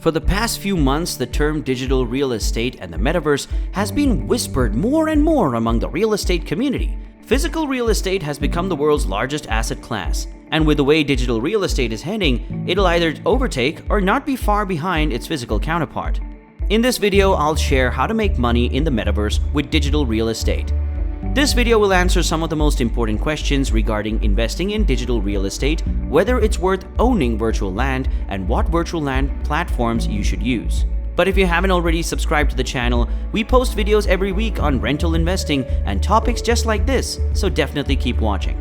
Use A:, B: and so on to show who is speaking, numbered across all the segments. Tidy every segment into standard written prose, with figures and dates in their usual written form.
A: For the past few months, the term digital real estate and the metaverse has been whispered more and more among the real estate community. Physical real estate has become the world's largest asset class, and with the way digital real estate is heading, it'll either overtake or not be far behind its physical counterpart. In this video, I'll share how to make money in the metaverse with digital real estate. This video will answer some of the most important questions regarding investing in digital real estate, whether it's worth owning virtual land, and what virtual land platforms you should use. But if you haven't already subscribed to the channel, we post videos every week on rental investing and topics just like this, so definitely keep watching.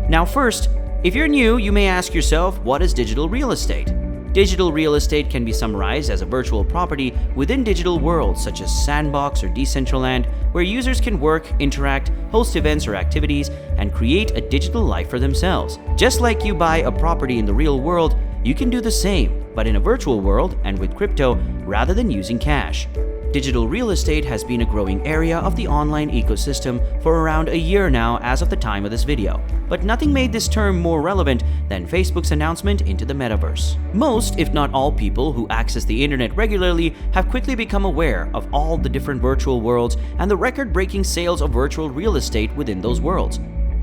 A: Now first, if you're new, you may ask yourself, what is digital real estate? Digital real estate can be summarized as a virtual property within digital worlds such as Sandbox or Decentraland, where users can work, interact, host events or activities, and create a digital life for themselves. Just like you buy a property in the real world, you can do the same, but in a virtual world and with crypto rather than using cash. Digital real estate has been a growing area of the online ecosystem for around a year now as of the time of this video, but nothing made this term more relevant than Facebook's announcement into the metaverse. Most, if not all people who access the internet regularly have quickly become aware of all the different virtual worlds and the record-breaking sales of virtual real estate within those worlds.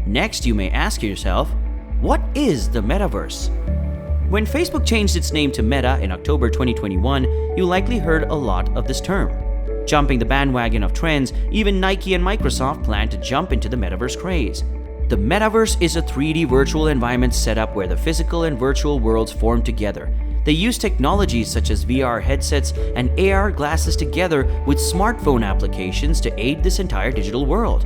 A: Next, you may ask yourself, what is the metaverse? When Facebook changed its name to Meta in October 2021, you likely heard a lot of this term. Jumping the bandwagon of trends, even Nike and Microsoft plan to jump into the metaverse craze. The metaverse is a 3D virtual environment setup where the physical and virtual worlds form together. They use technologies such as VR headsets and AR glasses together with smartphone applications to aid this entire digital world.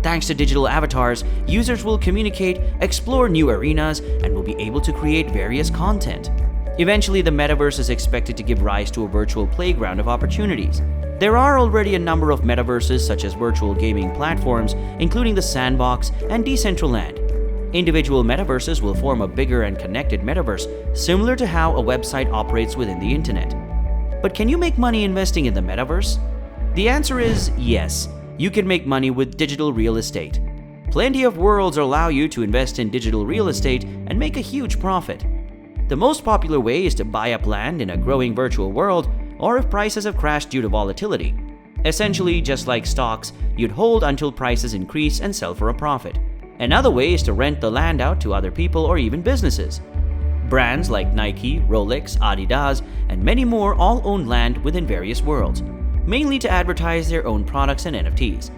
A: Thanks to digital avatars, users will communicate, explore new arenas, and will be able to create various content. Eventually, the metaverse is expected to give rise to a virtual playground of opportunities. There are already a number of metaverses such as virtual gaming platforms, including the Sandbox and Decentraland. Individual metaverses will form a bigger and connected metaverse, similar to how a website operates within the internet. But can you make money investing in the metaverse? The answer is yes. You can make money with digital real estate. Plenty of worlds allow you to invest in digital real estate and make a huge profit. The most popular way is to buy up land in a growing virtual world, or if prices have crashed due to volatility. Essentially, just like stocks, you'd hold until prices increase and sell for a profit. Another way is to rent the land out to other people or even businesses. Brands like Nike, Rolex, Adidas, and many more all own land within various worlds, mainly to advertise their own products and NFTs.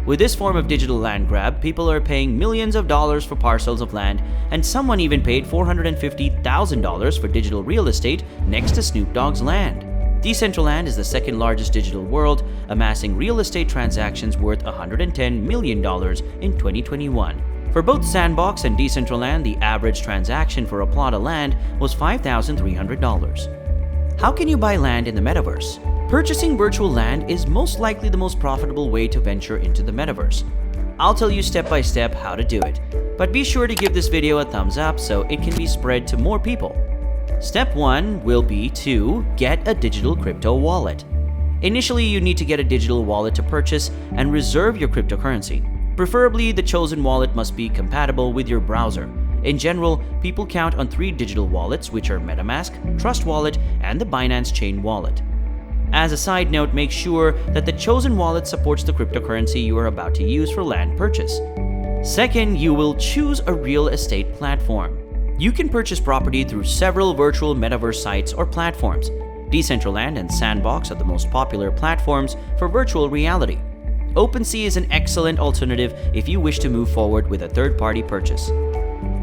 A: With this form of digital land grab, people are paying millions of dollars for parcels of land, and someone even paid $450,000 for digital real estate next to Snoop Dogg's land. Decentraland is the second largest digital world, amassing real estate transactions worth $110 million in 2021. For both Sandbox and Decentraland, the average transaction for a plot of land was $5,300. How can you buy land in the metaverse? Purchasing virtual land is most likely the most profitable way to venture into the metaverse. I'll tell you step by step how to do it, but be sure to give this video a thumbs up so it can be spread to more people. Step 1 will be to get a digital crypto wallet. Initially, you need to get a digital wallet to purchase and reserve your cryptocurrency. Preferably, the chosen wallet must be compatible with your browser. In general, people count on 3 digital wallets, which are MetaMask, Trust Wallet, and the Binance Chain Wallet. As a side note, make sure that the chosen wallet supports the cryptocurrency you are about to use for land purchase. Second, you will choose a real estate platform. You can purchase property through several virtual metaverse sites or platforms. Decentraland and Sandbox are the most popular platforms for virtual reality. OpenSea is an excellent alternative if you wish to move forward with a third-party purchase.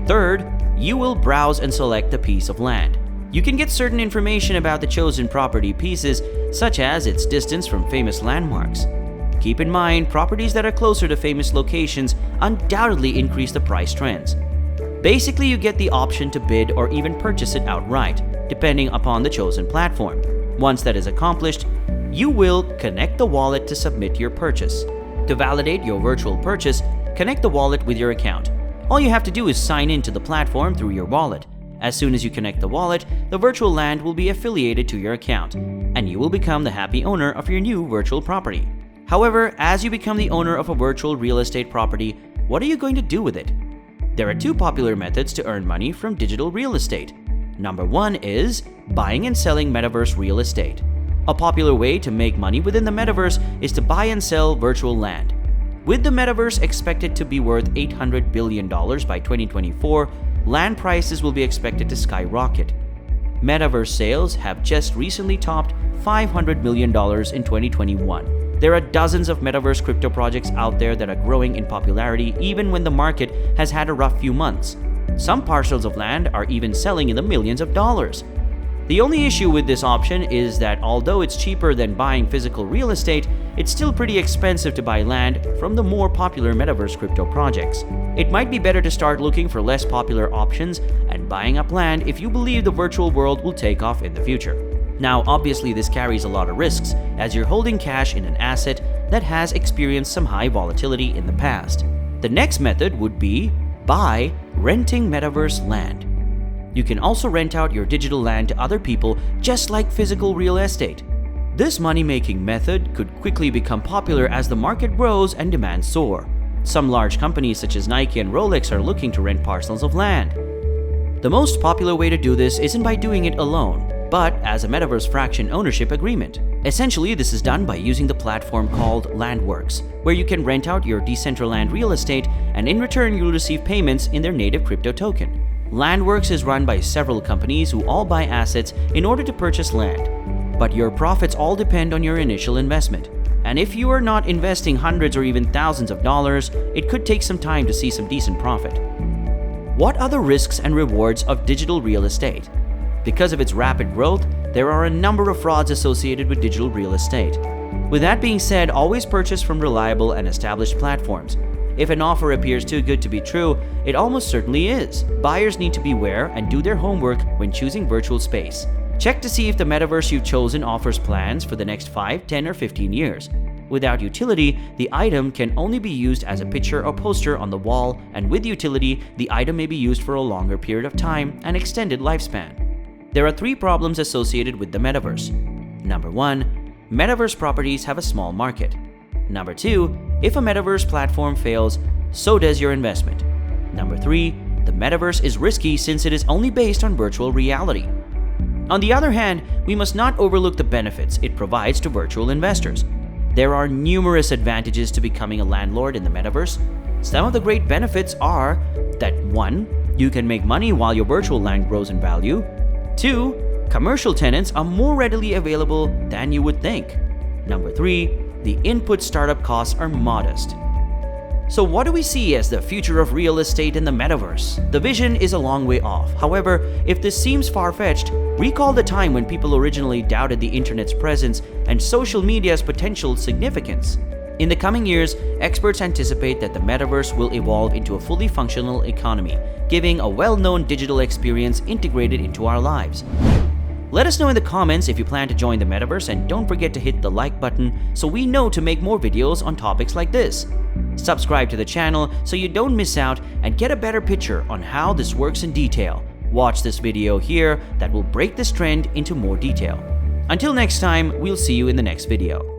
A: Third, you will browse and select the piece of land. You can get certain information about the chosen property pieces, such as its distance from famous landmarks. Keep in mind, properties that are closer to famous locations undoubtedly increase the price trends. Basically, you get the option to bid or even purchase it outright, depending upon the chosen platform. Once that is accomplished, you will connect the wallet to submit your purchase. To validate your virtual purchase, connect the wallet with your account. All you have to do is sign in to the platform through your wallet. As soon as you connect the wallet, the virtual land will be affiliated to your account, and you will become the happy owner of your new virtual property. However, as you become the owner of a virtual real estate property, what are you going to do with it? There are 2 popular methods to earn money from digital real estate. Number 1 is buying and selling metaverse real estate. A popular way to make money within the metaverse is to buy and sell virtual land. With the metaverse expected to be worth $800 billion by 2024, land prices will be expected to skyrocket. Metaverse sales have just recently topped $500 million in 2021. There are dozens of metaverse crypto projects out there that are growing in popularity even when the market has had a rough few months. Some parcels of land are even selling in the millions of dollars. The only issue with this option is that although it's cheaper than buying physical real estate, it's still pretty expensive to buy land from the more popular metaverse crypto projects. It might be better to start looking for less popular options and buying up land if you believe the virtual world will take off in the future. Now, obviously this carries a lot of risks, as you're holding cash in an asset that has experienced some high volatility in the past. The next method would be buy renting metaverse land. You can also rent out your digital land to other people just like physical real estate. This money-making method could quickly become popular as the market grows and demand soar. Some large companies such as Nike and Rolex are looking to rent parcels of land. The most popular way to do this isn't by doing it alone, but as a metaverse fraction ownership agreement. Essentially, this is done by using the platform called Landworks, where you can rent out your Decentraland real estate and in return you'll receive payments in their native crypto token. Landworks is run by several companies who all buy assets in order to purchase land. But your profits all depend on your initial investment. And if you are not investing hundreds or even thousands of dollars, it could take some time to see some decent profit. What are the risks and rewards of digital real estate? Because of its rapid growth, there are a number of frauds associated with digital real estate. With that being said, always purchase from reliable and established platforms. If an offer appears too good to be true, it almost certainly is. Buyers need to beware and do their homework when choosing virtual space. Check to see if the metaverse you've chosen offers plans for the next 5, 10, or 15 years. Without utility, the item can only be used as a picture or poster on the wall, and with utility, the item may be used for a longer period of time and extended lifespan. There are 3 problems associated with the metaverse. Number 1, metaverse properties have a small market. Number 2, if a metaverse platform fails, so does your investment. Number 3, the metaverse is risky since it is only based on virtual reality. On the other hand, we must not overlook the benefits it provides to virtual investors. There are numerous advantages to becoming a landlord in the metaverse. Some of the great benefits are that 1, you can make money while your virtual land grows in value. 2, commercial tenants are more readily available than you would think. Number 3, the input startup costs are modest. So what do we see as the future of real estate in the metaverse? The vision is a long way off. However, if this seems far-fetched, recall the time when people originally doubted the internet's presence and social media's potential significance. In the coming years, experts anticipate that the metaverse will evolve into a fully functional economy, giving a well-known digital experience integrated into our lives. Let us know in the comments if you plan to join the metaverse, and don't forget to hit the like button so we know to make more videos on topics like this. Subscribe to the channel so you don't miss out and get a better picture on how this works in detail. Watch this video here that will break this trend into more detail. Until next time, we'll see you in the next video.